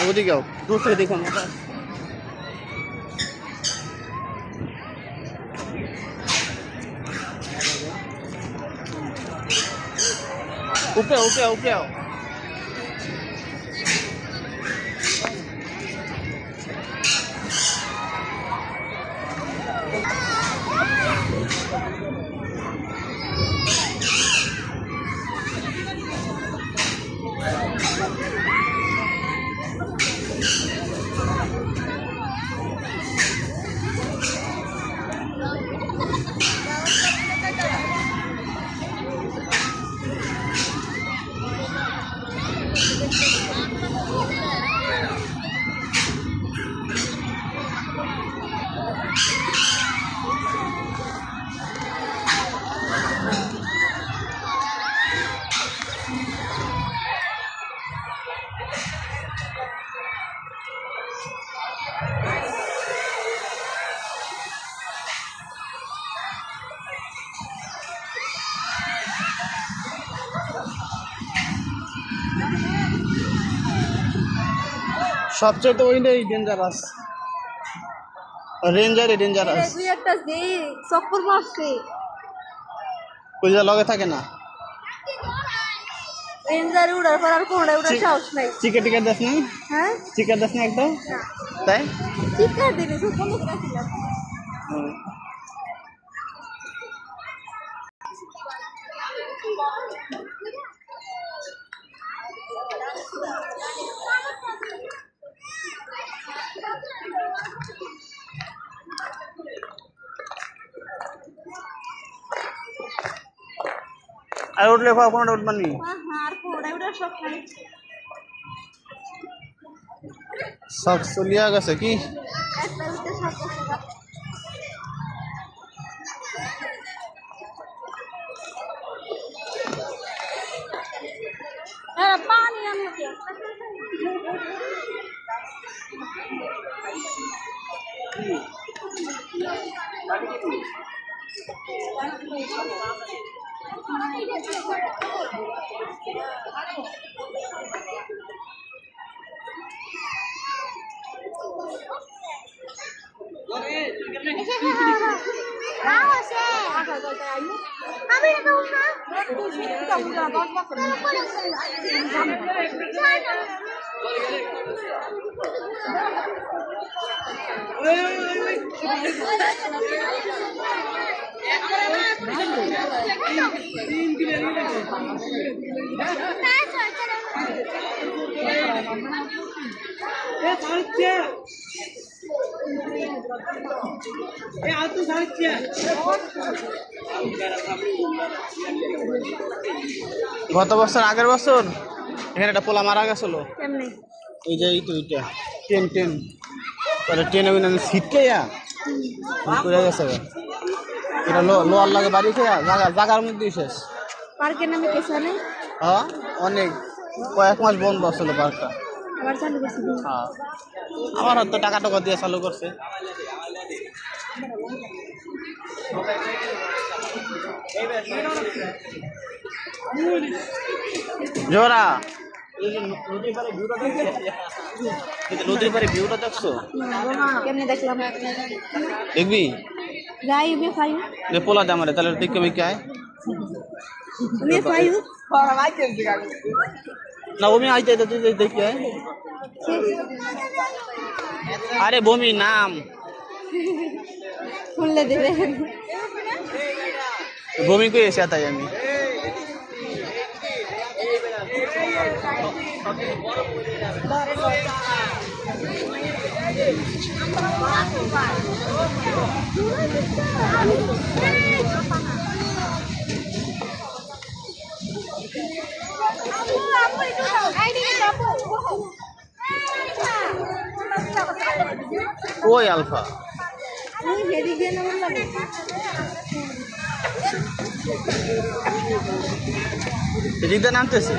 ওদিকেও দূর থেকে দেখুন উপরে উপরে উপরে সবচেয়ে তো ওইটাই ডেঞ্জারাস রেঞ্জারই ডেঞ্জারাস দুই একটা যে চক্কর মারছে ওই যে লগে থাকে না রেঞ্জার উড়ার পর আর কোনটা উড়ার সাহস নাই চিকেট টিকেট দেখ না হ্যাঁ চিকেট দেখ না একদম তাই চিকার দিবি সব বন্ধ করে রাখিলাম আর উঠলে কোনটা উঠবানি আর কোনটা উড়ার সব নাই সব চলিয়া গেছে কি একটা উঠে সব হ্যাঁ পানি আমি গত বছর আগের বছর এখানে একটা পোলা মারা গেছিল কেমনে এই যে এইটা ট্রেন ট্রেন তাহলে ট্রেনে শীতকে করে গেছে এটা লোয়ার লাগে বাড়ি খেয়া জাগার মধ্যেই শেষ পার্কের নামে কেসানে হ্যাঁ অনেক কয়েক মাস বন্ধ ছিল পার্কটা আবার চালু করছি হ্যাঁ আমার হয়তো টাকা টাকা দিয়ে চালু করছে জোরা নদীর পারে ভিউটা দেখছো কেমনে দেখলাম দেখবি যাই উবে খাইও পোলা দে আমার তাহলে দেখতে আমি কে উবে খাইও না বমি আইতে তুই দেখি আরে বমি নাম শুনলে দেবে বমি করে এসে তাই আমি ওই আলফা এদিকটা নামতেছে